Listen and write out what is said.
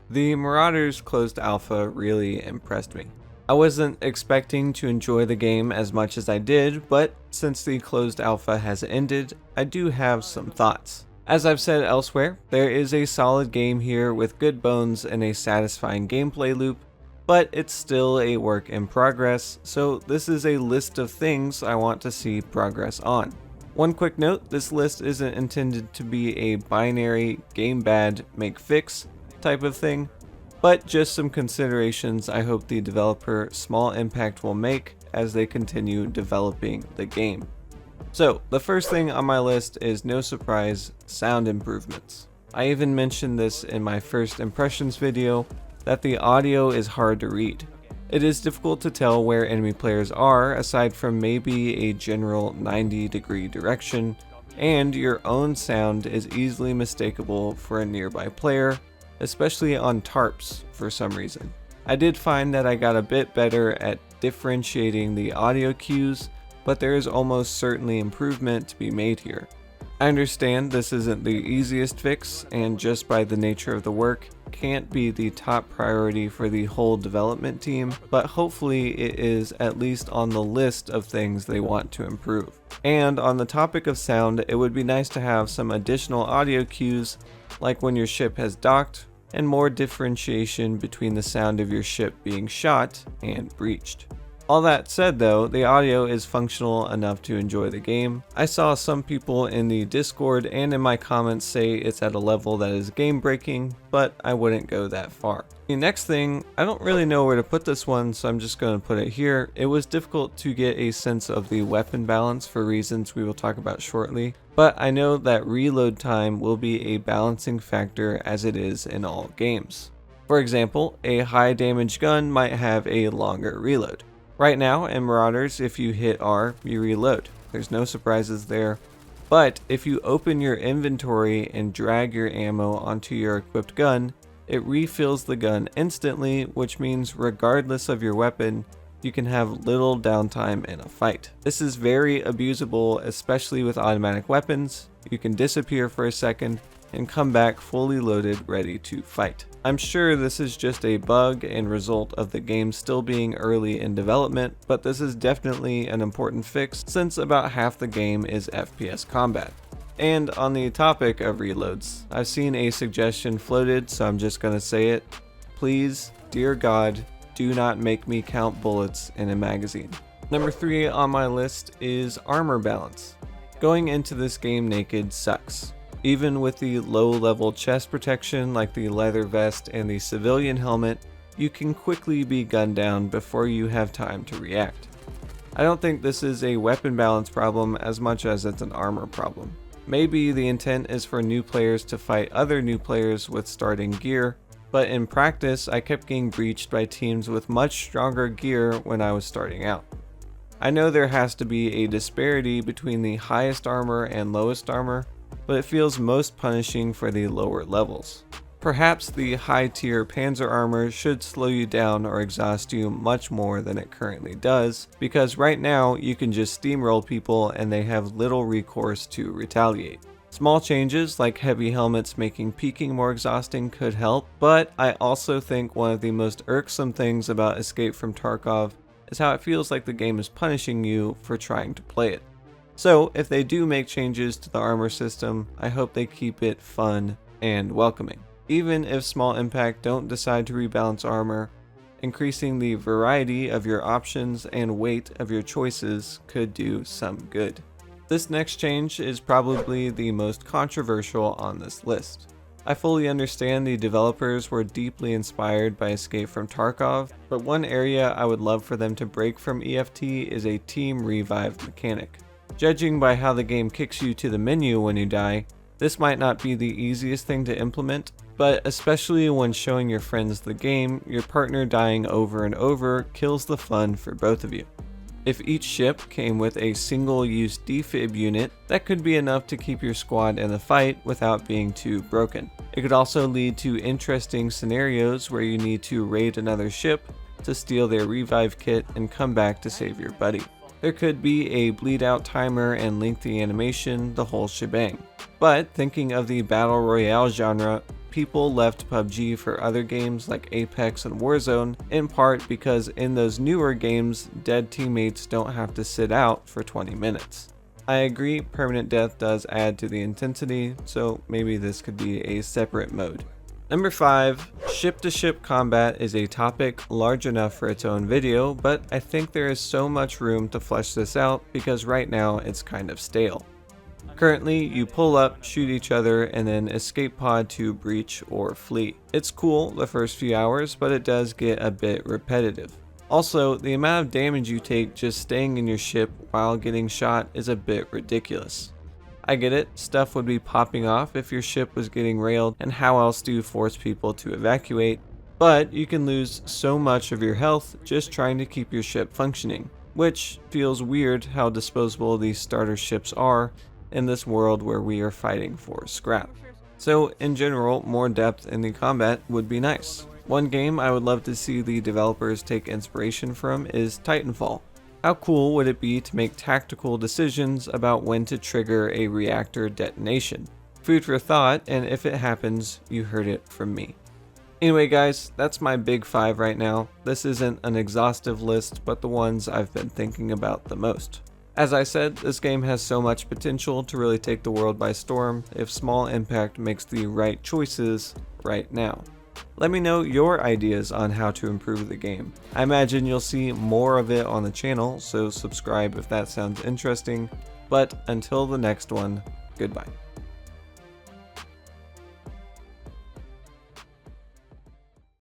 The Marauders Closed Alpha really impressed me. I wasn't expecting to enjoy the game as much as I did, but since the Closed Alpha has ended, I do have some thoughts. As I've said elsewhere, there is a solid game here with good bones and a satisfying gameplay loop, but it's still a work in progress, so this is a list of things I want to see progress on. One quick note, this list isn't intended to be a binary game bad, make fix type of thing, but just some considerations I hope the developer Small Impact will make as they continue developing the game. So, the first thing on my list is, no surprise, sound improvements. I even mentioned this in my first impressions video, that the audio is hard to read. It is difficult to tell where enemy players are aside from maybe a general 90-degree direction, and your own sound is easily mistakable for a nearby player, especially on tarps for some reason. I did find that I got a bit better at differentiating the audio cues, but there is almost certainly improvement to be made here. I understand this isn't the easiest fix, and just by the nature of the work, can't be the top priority for the whole development team, but hopefully it is at least on the list of things they want to improve. And on the topic of sound, it would be nice to have some additional audio cues, like when your ship has docked, and more differentiation between the sound of your ship being shot and breached. All that said though, the audio is functional enough to enjoy the game. I saw some people in the Discord and in my comments say it's at a level that is game breaking, but I wouldn't go that far. The next thing, I don't really know where to put this one, so I'm just going to put it here. It was difficult to get a sense of the weapon balance for reasons we will talk about shortly, but I know that reload time will be a balancing factor as it is in all games. For example, a high damage gun might have a longer reload. Right now in Marauders, if you hit R, you reload. There's no surprises there. But if you open your inventory and drag your ammo onto your equipped gun, it refills the gun instantly, which means regardless of your weapon, you can have little downtime in a fight. This is very abusable, especially with automatic weapons. You can disappear for a second and come back fully loaded, ready to fight. I'm sure this is just a bug and result of the game still being early in development, but this is definitely an important fix since about half the game is FPS combat. And on the topic of reloads, I've seen a suggestion floated, so I'm just gonna say it. Please, dear God, do not make me count bullets in a magazine. Number 3 on my list is armor balance. Going into this game naked sucks. Even with the low-level chest protection like the leather vest and the civilian helmet, you can quickly be gunned down before you have time to react. I don't think this is a weapon balance problem as much as it's an armor problem. Maybe the intent is for new players to fight other new players with starting gear, but in practice I kept getting breached by teams with much stronger gear when I was starting out. I know there has to be a disparity between the highest armor and lowest armor, but it feels most punishing for the lower levels. Perhaps the high tier panzer armor should slow you down or exhaust you much more than it currently does, because right now you can just steamroll people and they have little recourse to retaliate. Small changes like heavy helmets making peeking more exhausting could help, but I also think one of the most irksome things about Escape from Tarkov is how it feels like the game is punishing you for trying to play it. So if they do make changes to the armor system, I hope they keep it fun and welcoming. Even if Small Impact don't decide to rebalance armor, increasing the variety of your options and weight of your choices could do some good. This next change is probably the most controversial on this list. I fully understand the developers were deeply inspired by Escape from Tarkov, but one area I would love for them to break from EFT is a team revive mechanic. Judging by how the game kicks you to the menu when you die, this might not be the easiest thing to implement, but especially when showing your friends the game, your partner dying over and over kills the fun for both of you. If each ship came with a single-use defib unit, that could be enough to keep your squad in the fight without being too broken. It could also lead to interesting scenarios where you need to raid another ship to steal their revive kit and come back to save your buddy. There could be a bleed out timer and lengthy animation, the whole shebang. But thinking of the battle royale genre, people left PUBG for other games like Apex and Warzone, in part because in those newer games, dead teammates don't have to sit out for 20 minutes. I agree, permanent death does add to the intensity, so maybe this could be a separate mode. Number 5, ship-to-ship combat is a topic large enough for its own video, but I think there is so much room to flesh this out because right now it's kind of stale. Currently, you pull up, shoot each other, and then escape pod to breach or flee. It's cool the first few hours, but it does get a bit repetitive. Also, the amount of damage you take just staying in your ship while getting shot is a bit ridiculous. I get it, stuff would be popping off if your ship was getting railed, and how else do you force people to evacuate? But you can lose so much of your health just trying to keep your ship functioning, which feels weird how disposable these starter ships are in this world where we are fighting for scrap. So in general, more depth in the combat would be nice. One game I would love to see the developers take inspiration from is Titanfall. How cool would it be to make tactical decisions about when to trigger a reactor detonation? Food for thought, and if it happens, you heard it from me. Anyway guys, that's my big 5 right now. This isn't an exhaustive list, but the ones I've been thinking about the most. As I said, this game has so much potential to really take the world by storm if Small Impact makes the right choices right now. Let me know your ideas on how to improve the game. I imagine you'll see more of it on the channel, so subscribe if that sounds interesting. But until the next one, goodbye.